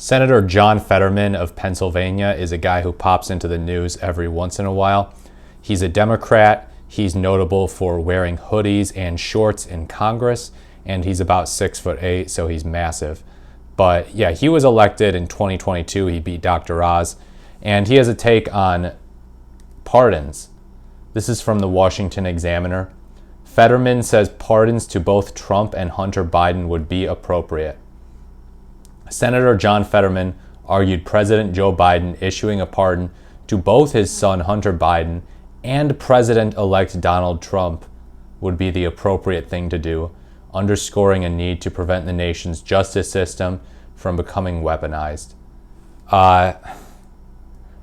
Senator John Fetterman of Pennsylvania is a guy who pops into the news every once in a while. He's a Democrat. He's notable for wearing hoodies and shorts in Congress, and he's about 6'8", so he's massive. But yeah, he was elected in 2022. He beat Dr. Oz, and he has a take on pardons. This is from the Washington Examiner. Fetterman says pardons to both Trump and Hunter Biden would be appropriate. Senator John Fetterman argued President Joe Biden issuing a pardon to both his son Hunter Biden and President-elect Donald Trump would be the appropriate thing to do, underscoring a need to prevent the nation's justice system from becoming weaponized.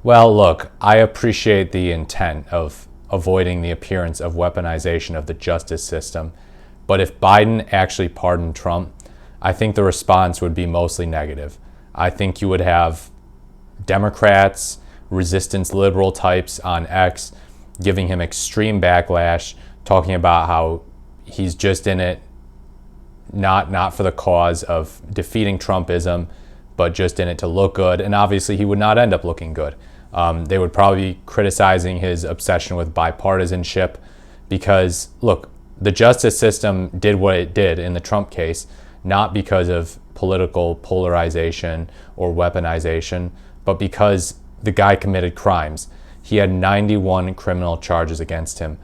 Well, look, I appreciate the intent of avoiding the appearance of weaponization of the justice system, but if Biden actually pardoned Trump, I think the response would be mostly negative. I think you would have Democrats, resistance liberal types on X giving him extreme backlash, talking about how he's just in it not for the cause of defeating Trumpism, but just in it to look good. And obviously he would not end up looking good. They would probably be criticizing his obsession with bipartisanship because, look, the justice system did what it did in the Trump case, not because of political polarization or weaponization, but because the guy committed crimes. He had 91 criminal charges against him.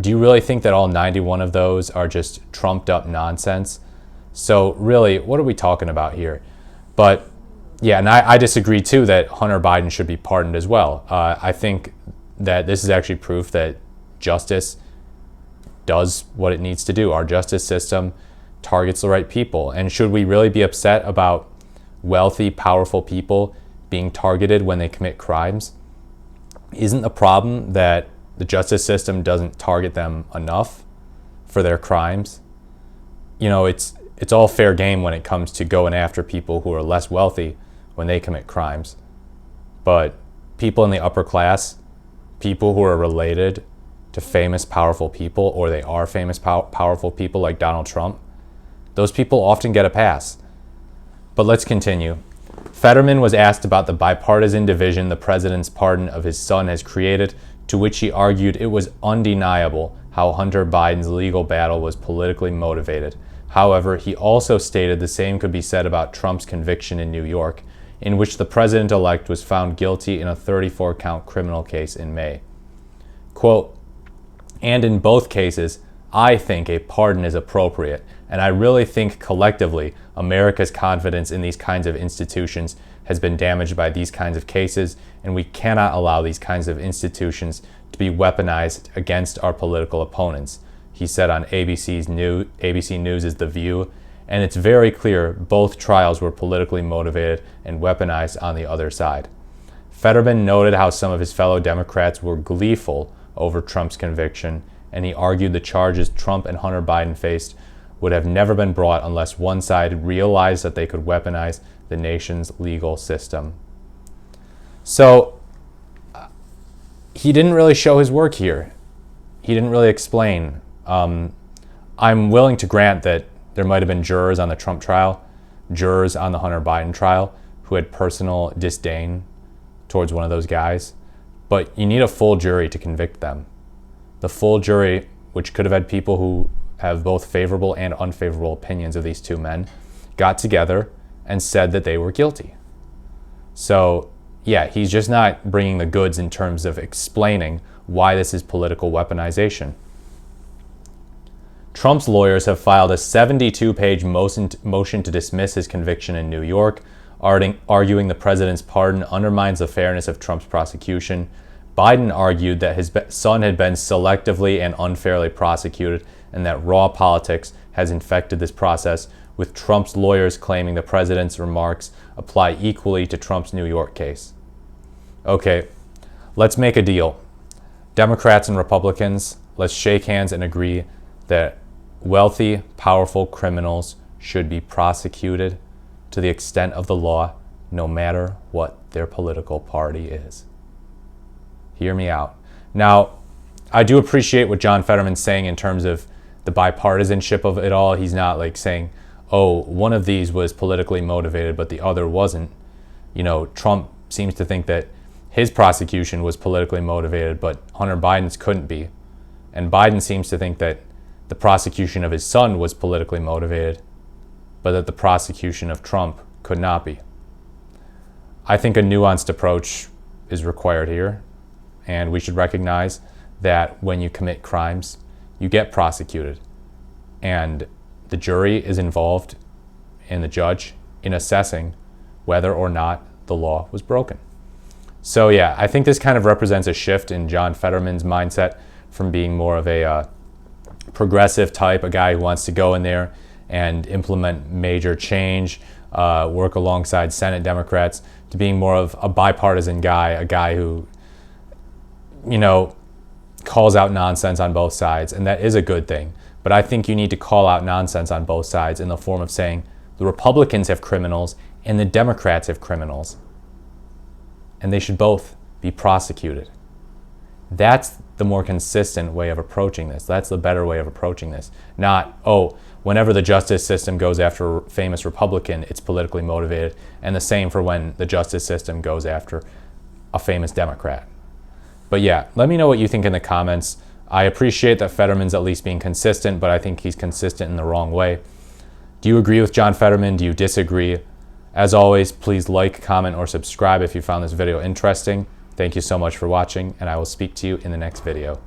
Do you really think that all 91 of those are just trumped up nonsense? So really, what are we talking about here? But yeah, and I disagree too that Hunter Biden should be pardoned as well. I think that this is actually proof that justice does what it needs to do. Our justice system targets the right people. And should we really be upset about wealthy, powerful people being targeted when they commit crimes? Isn't the problem that the justice system doesn't target them enough for their crimes? You know, it's all fair game when it comes to going after people who are less wealthy when they commit crimes. But people in the upper class, people who are related to famous, powerful people, or they are famous, powerful people like Donald Trump, those people often get a pass. But let's continue. Fetterman was asked about the bipartisan division the president's pardon of his son has created, to which he argued it was undeniable how Hunter Biden's legal battle was politically motivated. However, he also stated the same could be said about Trump's conviction in New York, in which the president-elect was found guilty in a 34-count criminal case in May. Quote, "And in both cases, I think a pardon is appropriate, and I really think collectively America's confidence in these kinds of institutions has been damaged by these kinds of cases, and we cannot allow these kinds of institutions to be weaponized against our political opponents," he said on ABC News' The View, and it's very clear both trials were politically motivated and weaponized on the other side. Fetterman noted how some of his fellow Democrats were gleeful over Trump's conviction, and he argued the charges Trump and Hunter Biden faced would have never been brought unless one side realized that they could weaponize the nation's legal system. So he didn't really show his work here. He didn't really explain. I'm willing to grant that there might have been jurors on the Trump trial, jurors on the Hunter Biden trial, who had personal disdain towards one of those guys, but you need a full jury to convict them. The full jury, which could have had people who have both favorable and unfavorable opinions of these two men, got together and said that they were guilty. So yeah, he's just not bringing the goods in terms of explaining why this is political weaponization. Trump's lawyers have filed a 72-page motion to dismiss his conviction in New York, arguing the president's pardon undermines the fairness of Trump's prosecution. Biden argued that his son had been selectively and unfairly prosecuted and that raw politics has infected this process, with Trump's lawyers claiming the president's remarks apply equally to Trump's New York case. Okay, let's make a deal. Democrats and Republicans, let's shake hands and agree that wealthy, powerful criminals should be prosecuted to the extent of the law, no matter what their political party is. Hear me out. Now, I do appreciate what John Fetterman's saying in terms of the bipartisanship of it all. He's not like saying, oh, one of these was politically motivated, but the other wasn't. Trump seems to think that his prosecution was politically motivated, but Hunter Biden's couldn't be. And Biden seems to think that the prosecution of his son was politically motivated, but that the prosecution of Trump could not be. I think a nuanced approach is required here, and we should recognize that when you commit crimes, you get prosecuted. And the jury is involved, and the judge, in assessing whether or not the law was broken. So yeah, I think this kind of represents a shift in John Fetterman's mindset from being more of a progressive type, a guy who wants to go in there and implement major change, work alongside Senate Democrats, to being more of a bipartisan guy, a guy who, calls out nonsense on both sides, and that is a good thing. But I think you need to call out nonsense on both sides in the form of saying the Republicans have criminals and the Democrats have criminals, and they should both be prosecuted. That's the more consistent way of approaching this. That's the better way of approaching this. Not, whenever the justice system goes after a famous Republican, it's politically motivated, and the same for when the justice system goes after a famous Democrat. But yeah, let me know what you think in the comments. I appreciate that Fetterman's at least being consistent, but I think he's consistent in the wrong way. Do you agree with John Fetterman? Do you disagree? As always, please like, comment, or subscribe if you found this video interesting. Thank you so much for watching, and I will speak to you in the next video.